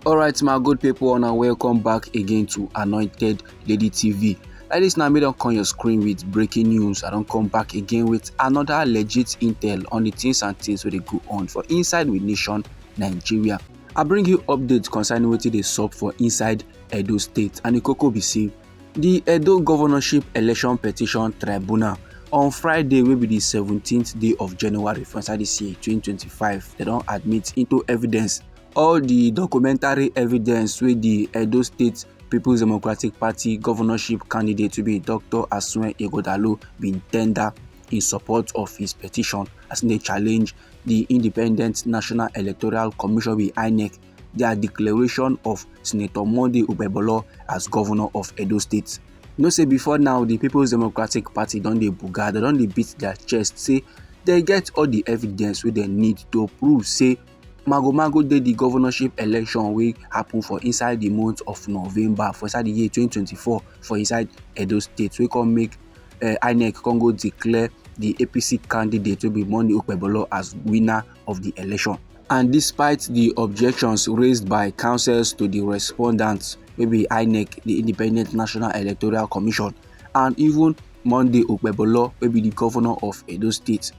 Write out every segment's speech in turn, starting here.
Alright my good people, and welcome back again to Anointed Lady TV. Like this now, me don come your screen with breaking news. I don't come back again with another legit intel on the things and things where they go on for inside with nation Nigeria. I bring you updates concerning wetin dey sup for inside Edo State, and the koko be say the Edo governorship election petition tribunal on Friday wey be the 17th day of January for inside this year 2025, they don admit into evidence all the documentary evidence wey the Edo State People's Democratic Party governorship candidate to be Dr. Asuen Ighodalo bin tender in support of his petition as they challenge the Independent National Electoral Commission with INEC their declaration of Senator Monday Okpebholo as governor of Edo State. You know say before now the People's Democratic Party don dey buga, they don dey beat their chest say they get all the evidence wey they need to prove say mago dey the governorship election wey happen for inside the month of November for inside the year 2024 for inside Edo State wey come make INEC come go declare the APC candidate wey be Monday Okpebholo as winner of the election. And despite the objections raised by counsels to the respondents wey be INEC, the Independent National Electoral Commission, and even Monday Okpebholo wey be the governor of Edo State,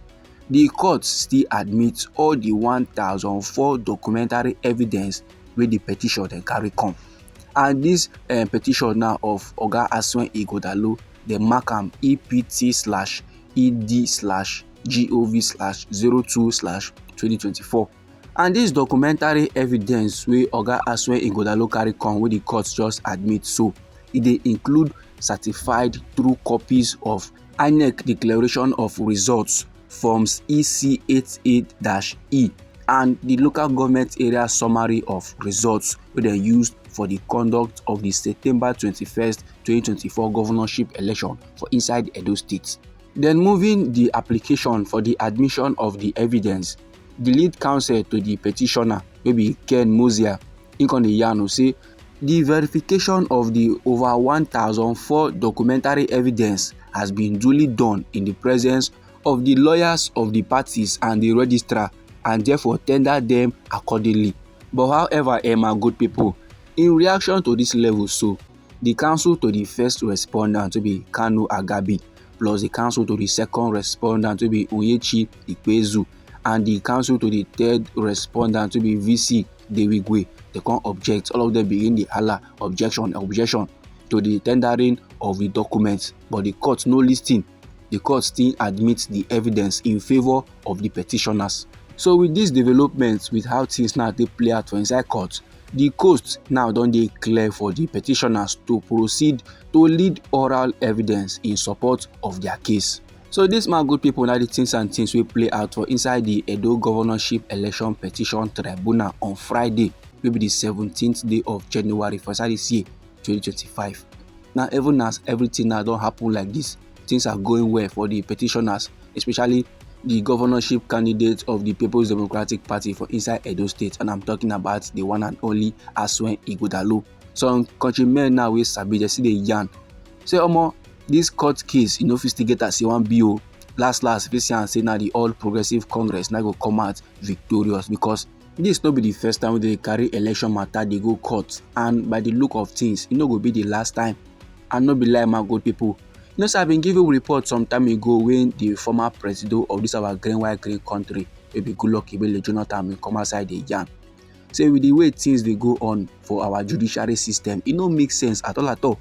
the court still admits all the 1004 documentary evidence wey the petition dem carry come. And this petition now of Oga Asuen Ighodalo, they mark am EPT/ED/GOV/02/2024. And this documentary evidence wey Oga Asuen Ighodalo carry come wey the court just admit so, dey include certified true copies of INEC declaration of results forms EC88-E and the local government area summary of results wey dem used for the conduct of the September 21st, 2024 governorship election for inside Edo State. Then moving the application for the admission of the evidence, the lead counsel to the petitioner wey be Ken Mosiah, he come dey yarn say the verification of the over 1004 documentary evidence has been duly done in the presence of the lawyers of the parties and the registrar, and therefore tender them accordingly. But however, my good people, in reaction to this level, so the counsel to the first respondent to be Kanu Agabi, plus the counsel to the second respondent to be Onyechi Ikpezu, and the counsel to the third respondent to be VC Dewigwe, they can't object. All of them begin the hala objection to the tendering of the documents, but the court no listing. The court still admits the evidence in favor of the petitioners. So with these developments, with how things now they play out for inside court, the coast now don't dey clear for the petitioners to proceed to lead oral evidence in support of their case. So this my good people, now the things and things will play out for inside the Edo governorship election petition tribunal on Friday, maybe the 17th day of January for inside this year 2025. Now even as everything now don't happen like this, things are going well for the petitioners, especially the governorship candidate of the People's Democratic Party for inside Edo State, and I'm talking about the one and only Asuen Ighodalo. Some countrymen now wey sabi dey see the yarn say omo, this court case fit still get as e wan be o. Last fit see am say na the All Progressive Congress now go come out victorious, because this no be the first time they carry election matter they go court, and by the look of things, it no go be the last time. And no be lie, my good people. You know, so I've been giving report some time ago when the former president of this our green country, maybe Goodluck Ebele Jonathan, will come outside the yarn. Say with the way things they go on for our judiciary system, it no make sense at all.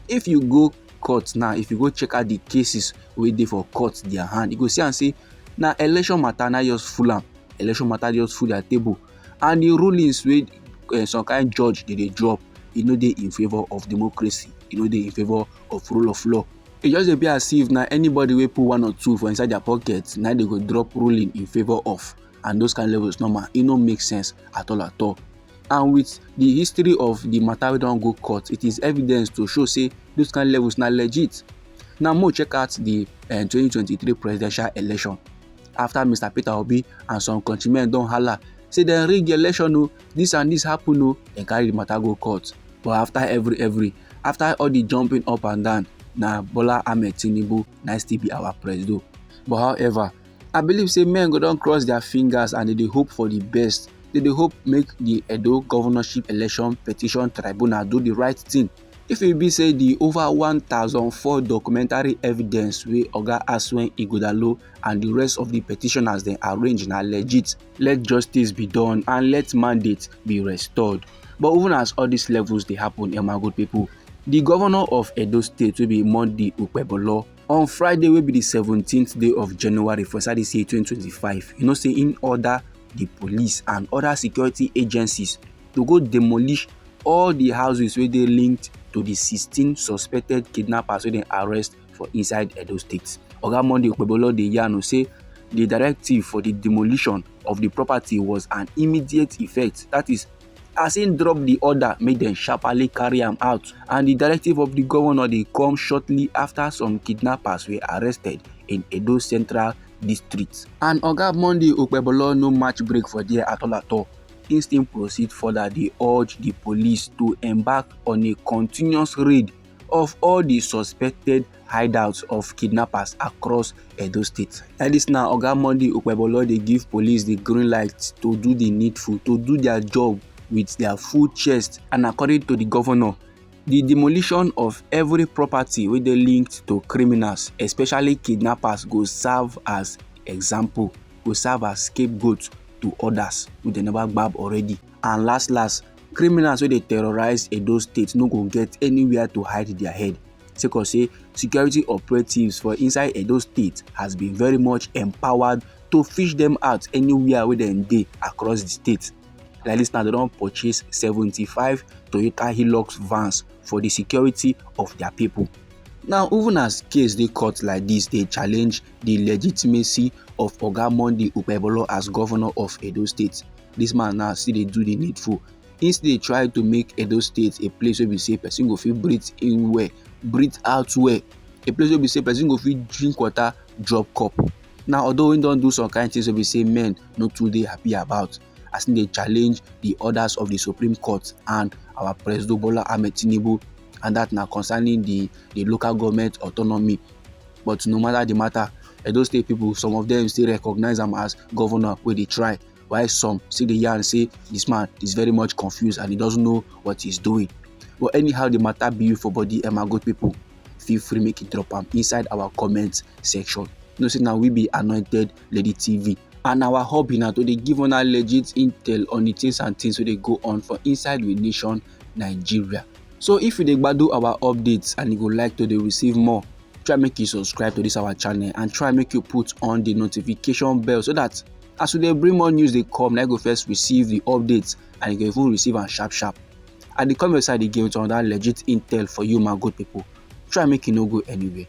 If you go court now, if you go check out the cases where they for court their hand, you go see and say now election matter now just full am. Election matter just full their table, and the rulings with some kind judge they drop, you know, they in favor of democracy, you know, they in favor of rule of law. It just be as if now anybody will put one or two for inside their pockets, now they go drop ruling in favor of, and those kind of levels normal. It don't make sense at all. And with the history of the matter we don't go court, it is evidence to show say those kind of levels not legit. Now more check out the 2023 presidential election. After Mr. Peter Obi and some countrymen don't holla say they rig the election, no, this and this happen, no, and carry the matter go court. But after after all the jumping up and down, now Bola Ahmed Tinubu now still be our president. But however, I believe say men go don't cross their fingers and they hope for the best dey hope make the Edo governorship election petition tribunal do the right thing. If e be say the over 1,004 documentary evidence wey Oga Asuen Ighodalo and the rest of the petitioners dem arrange na legit, let justice be done and let mandate be restored. But even as all these levels dey happen, my good people, the governor of Edo State wey be Monday Okpebholo, on Friday wey be the 17th day of January for inside this year 2025, you know say in order the police and other security agencies to go demolish all the houses wey dey linked to the 16 suspected kidnappers wey dem arrest for inside Edo State. Oga Monday Okpebholo dey yarn say the directive for the demolition of the property was an immediate effect. That is, as im drop the order, make dem sharply carry am out. And the directive of the governor dey come shortly after some kidnappers were arrested in Edo Central District. And Oga Monday Okpebholo no match break for there at all. Im still proceed further, dey urge the police to embark on a continuous raid of all the suspected hideouts of kidnappers across Edo State. Like this now, Oga Monday Okpebholo dey give police the green light to do the needful, to do their job with their full chest. And according to the governor, the demolition of every property wey dey linked to criminals, especially kidnappers, go serve as example, go serve as scapegoat to others wey dem never gbab already. And last, criminals wey dey terrorize Edo State no go get anywhere to hide their head, sake of say security operatives for inside Edo State has been very much empowered to fish them out anywhere wey dem dey across the state. Like this now, they don purchase 75 Toyota Hilux vans for the security of their people. Now, even as case dey court like this, they challenge the legitimacy of Oga Monday Okpebholo as governor of Edo State. This man now still dey do the needful. Instead, dey try to make Edo State a place where we say person go fit breathe in well, breathe out well, a place where we say person go fit drink water, drop cup. Now, although we don do some kind of things wey we say men no too dey happy about, as they challenge the orders of the Supreme Court and our President Bola Ahmed Tinubu, and that now concerning the local government autonomy. But no matter the matter, Edo State people, some of them still recognize him as governor wey dey try, while some still dey yarn say this man is very much confused and he doesn't know what he's doing. But anyhow the matter be you for body, my good people, feel free make it drop am inside our comment section. You know say now we be Anointed Lady TV, and our hobby now to dey give una legit intel on the things and things wey dey go on for inside we nation Nigeria. So if you dey gbadu our updates and you go like to dey receive more, try make you subscribe to this our channel and try make you put on the notification bell, so that as we dey bring more news dey come, na you go first receive the updates and you go even receive am sharp. At the comment side again with another legit intel for you, my good people. Try make you no go anywhere.